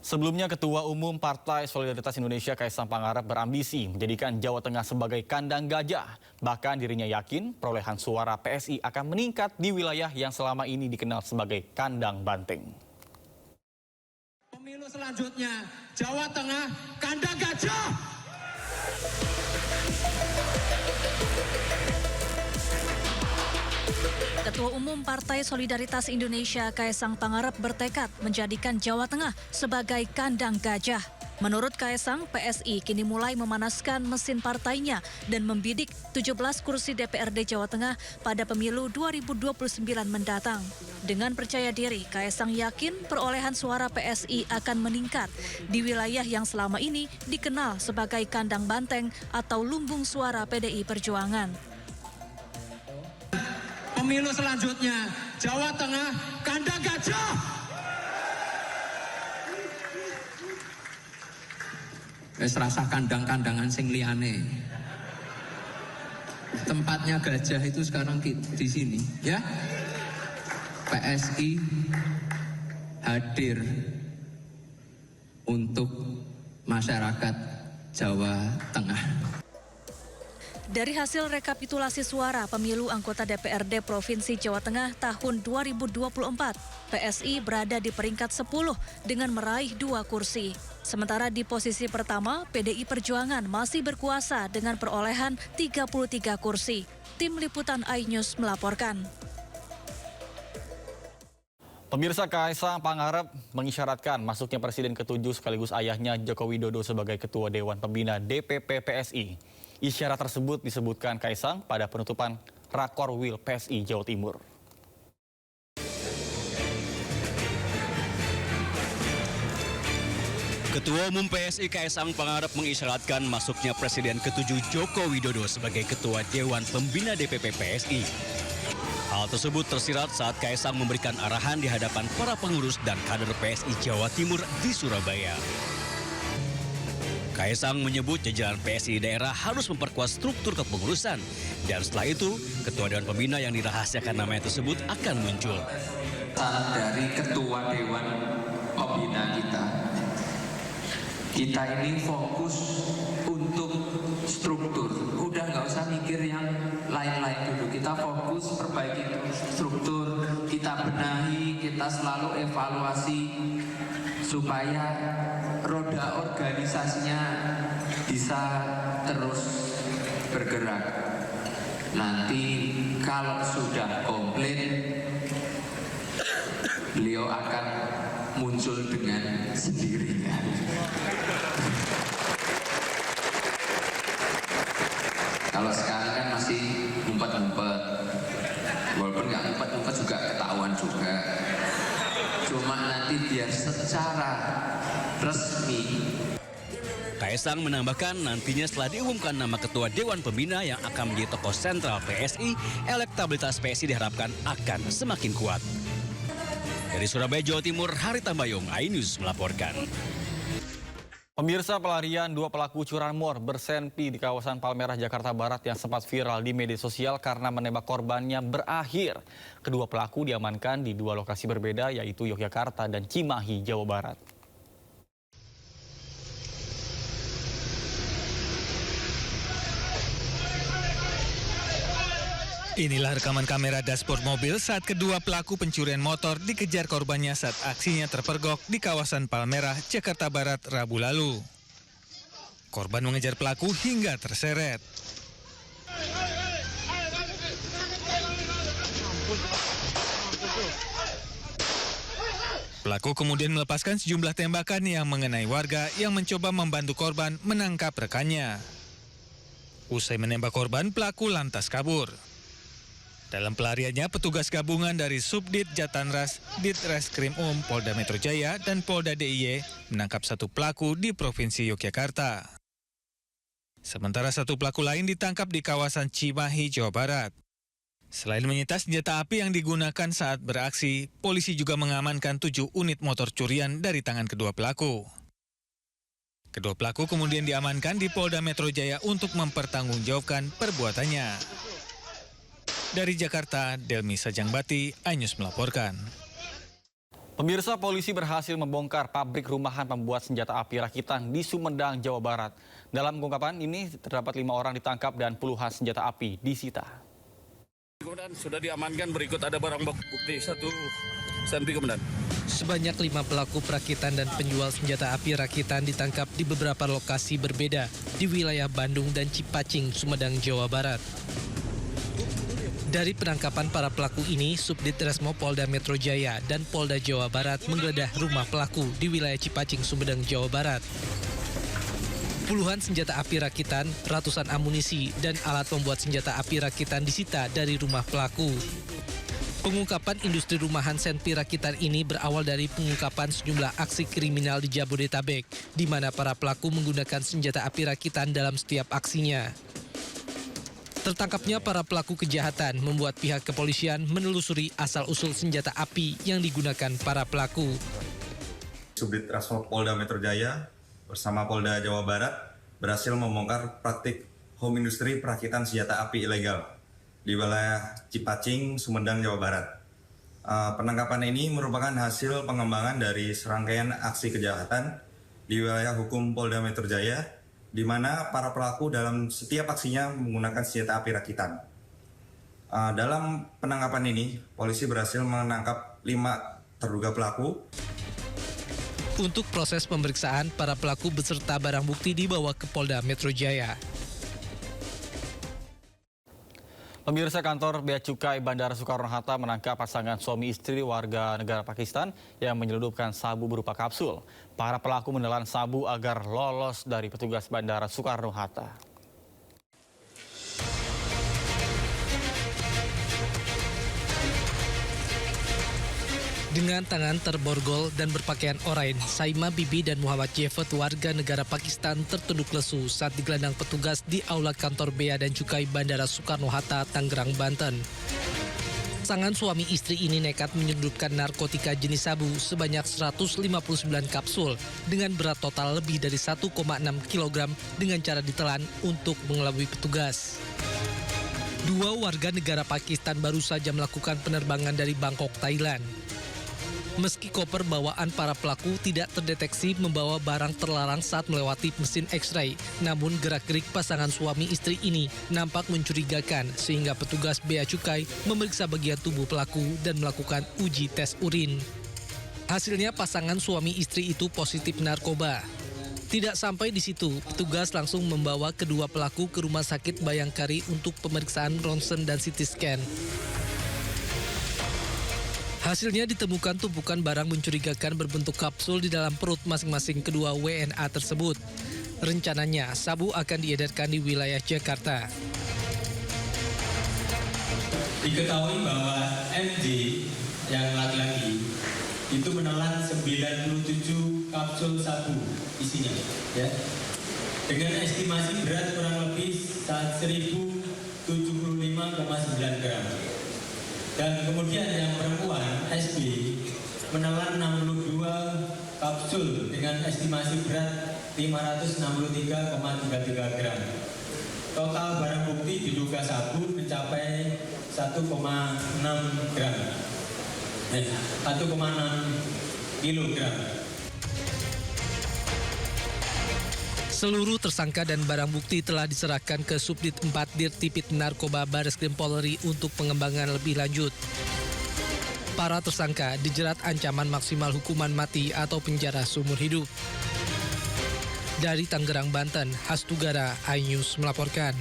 Sebelumnya, Ketua Umum Partai Solidaritas Indonesia Kaisang Pangarep berambisi menjadikan Jawa Tengah sebagai kandang gajah. Bahkan dirinya yakin perolehan suara PSI akan meningkat di wilayah yang selama ini dikenal sebagai kandang banteng. Pemilu selanjutnya, Jawa Tengah kandang gajah. Ketua Umum Partai Solidaritas Indonesia Kaisang Pangarep bertekad menjadikan Jawa Tengah sebagai kandang gajah. Menurut Kaisang, PSI kini mulai memanaskan mesin partainya dan membidik 17 kursi DPRD Jawa Tengah pada pemilu 2029 mendatang. Dengan percaya diri, Kaisang yakin perolehan suara PSI akan meningkat di wilayah yang selama ini dikenal sebagai kandang banteng atau lumbung suara PDI Perjuangan. Pemilu selanjutnya, Jawa Tengah kandang gajah. Wes rasa kandang-kandangan sing liyane. Tempatnya gajah itu sekarang di sini, ya. PSI hadir untuk masyarakat Jawa Tengah. Dari hasil rekapitulasi suara pemilu anggota DPRD Provinsi Jawa Tengah tahun 2024, PSI berada di peringkat 10 dengan meraih 2 kursi. Sementara di posisi pertama, PDI Perjuangan masih berkuasa dengan perolehan 33 kursi. Tim Liputan iNews melaporkan. Pemirsa, Kaisang Pangarep mengisyaratkan masuknya Presiden ke-7 sekaligus ayahnya Joko Widodo sebagai Ketua Dewan Pembina DPP PSI. Isyarat tersebut disebutkan Kaisang pada penutupan Rakorwil PSI Jawa Timur. Ketua Umum PSI Kaisang Pangarep mengisyaratkan masuknya Presiden ke-7 Joko Widodo sebagai Ketua Dewan Pembina DPP PSI. Hal tersebut tersirat saat Kaisang memberikan arahan di hadapan para pengurus dan kader PSI Jawa Timur di Surabaya. Kaisang menyebut jajaran PSI daerah harus memperkuat struktur kepengurusan. Dan setelah itu, Ketua Dewan Pembina yang dirahasiakan namanya tersebut akan muncul. Saran dari Ketua Dewan Pembina kita ini fokus untuk struktur. Udah nggak usah mikir yang lain-lain dulu. Kita fokus perbaiki struktur, kita benahi, kita selalu evaluasi supaya roda organisasinya bisa terus bergerak. Nanti kalau sudah komplit, beliau akan muncul dengan sendirinya. Kalau sekarang kan masih ngumpet-ngumpet, walaupun nggak ngumpet-ngumpet juga ketahuan juga. Cuma nanti biar secara resmi. Kaisang menambahkan nantinya setelah diumumkan nama Ketua Dewan Pembina yang akan menjadi tokoh sentral PSI, elektabilitas PSI diharapkan akan semakin kuat. Dari Surabaya, Jawa Timur, Hari Tambayong, iNews melaporkan. Pemirsa, pelarian 2 pelaku curanmor berselfie di kawasan Palmerah, Jakarta Barat yang sempat viral di media sosial karena menembak korbannya berakhir. Kedua pelaku diamankan di 2 lokasi berbeda, yaitu Yogyakarta dan Cimahi, Jawa Barat. Inilah rekaman kamera dashboard mobil saat kedua pelaku pencurian motor dikejar korbannya saat aksinya terpergok di kawasan Palmerah, Jakarta Barat, Rabu lalu. Korban mengejar pelaku hingga terseret. Pelaku kemudian melepaskan sejumlah tembakan yang mengenai warga yang mencoba membantu korban menangkap rekannya. Usai menembak korban, pelaku lantas kabur. Dalam pelariannya, petugas gabungan dari Subdit Jatanras, Ditreskrim Polda Metro Jaya, dan Polda DIY menangkap 1 pelaku di Provinsi Yogyakarta. Sementara 1 pelaku lain ditangkap di kawasan Cimahi, Jawa Barat. Selain menyita senjata api yang digunakan saat beraksi, polisi juga mengamankan 7 unit motor curian dari tangan kedua pelaku. Kedua pelaku kemudian diamankan di Polda Metro Jaya untuk mempertanggungjawabkan perbuatannya. Dari Jakarta, Delmi Sajangbati, iNews melaporkan. Pemirsa, polisi berhasil membongkar pabrik rumahan pembuat senjata api rakitan di Sumedang, Jawa Barat. Dalam pengungkapan ini terdapat 5 orang ditangkap dan puluhan senjata api disita. Kemudian sudah diamankan, berikut ada barang bukti 1 senpi kemudian. Sebanyak 5 pelaku perakitan dan penjual senjata api rakitan ditangkap di beberapa lokasi berbeda di wilayah Bandung dan Cipacing, Sumedang, Jawa Barat. Dari penangkapan para pelaku ini, Subdit Resmo Polda Metro Jaya dan Polda Jawa Barat menggeledah rumah pelaku di wilayah Cipacing, Sumedang, Jawa Barat. Puluhan senjata api rakitan, ratusan amunisi, dan alat pembuat senjata api rakitan disita dari rumah pelaku. Pengungkapan industri rumahan senpi rakitan ini berawal dari pengungkapan sejumlah aksi kriminal di Jabodetabek, di mana para pelaku menggunakan senjata api rakitan dalam setiap aksinya. Tertangkapnya para pelaku kejahatan membuat pihak kepolisian menelusuri asal-usul senjata api yang digunakan para pelaku. Subdit Resmo Polda Metro Jaya bersama Polda Jawa Barat berhasil membongkar praktik home industri perakitan senjata api ilegal di wilayah Cipacing, Sumedang, Jawa Barat. Penangkapan ini merupakan hasil pengembangan dari serangkaian aksi kejahatan di wilayah hukum Polda Metro Jaya, di mana para pelaku dalam setiap aksinya menggunakan senjata api rakitan. Dalam penangkapan ini, polisi berhasil menangkap 5 terduga pelaku. Untuk proses pemeriksaan, para pelaku beserta barang bukti dibawa ke Polda Metro Jaya. Pemirsa, kantor Bea Cukai Bandara Soekarno-Hatta menangkap pasangan suami istri warga negara Pakistan yang menyelundupkan sabu berupa kapsul. Para pelaku menelan sabu agar lolos dari petugas Bandara Soekarno-Hatta. Dengan tangan terborgol dan berpakaian oranye, Saima Bibi dan Muhammad Jefet warga negara Pakistan tertunduk lesu saat digelandang petugas di aula kantor Bea dan Cukai Bandara Soekarno-Hatta, Tangerang, Banten. Pasangan suami istri ini nekat menyelundupkan narkotika jenis sabu sebanyak 159 kapsul dengan berat total lebih dari 1,6 kg dengan cara ditelan untuk mengelabui petugas. 2 warga negara Pakistan baru saja melakukan penerbangan dari Bangkok, Thailand. Meski koper bawaan para pelaku tidak terdeteksi membawa barang terlarang saat melewati mesin X-ray, namun gerak-gerik pasangan suami istri ini nampak mencurigakan sehingga petugas Bea Cukai memeriksa bagian tubuh pelaku dan melakukan uji tes urin. Hasilnya pasangan suami istri itu positif narkoba. Tidak sampai di situ, petugas langsung membawa kedua pelaku ke Rumah Sakit Bayangkari untuk pemeriksaan ronsen dan CT scan. Hasilnya ditemukan tumpukan barang mencurigakan berbentuk kapsul di dalam perut masing-masing kedua WNA tersebut. Rencananya, sabu akan diedarkan di wilayah Jakarta. Diketahui bahwa MJ yang laki-laki itu menelan 97 kapsul sabu isinya, ya, dengan estimasi berat kurang lebih 1075,9 gram. Dan kemudian yang perempuan SB menelan 62 kapsul dengan estimasi berat 563,33 gram. Total barang bukti diduga sabu mencapai 1,6 gram. 1,6 kilogram. Seluruh tersangka dan barang bukti telah diserahkan ke Subdit 4 Dirtipit Narkoba Bareskrim Polri untuk pengembangan lebih lanjut. Para tersangka dijerat ancaman maksimal hukuman mati atau penjara seumur hidup. Dari Tangerang, Banten, Hastugara, iNews melaporkan.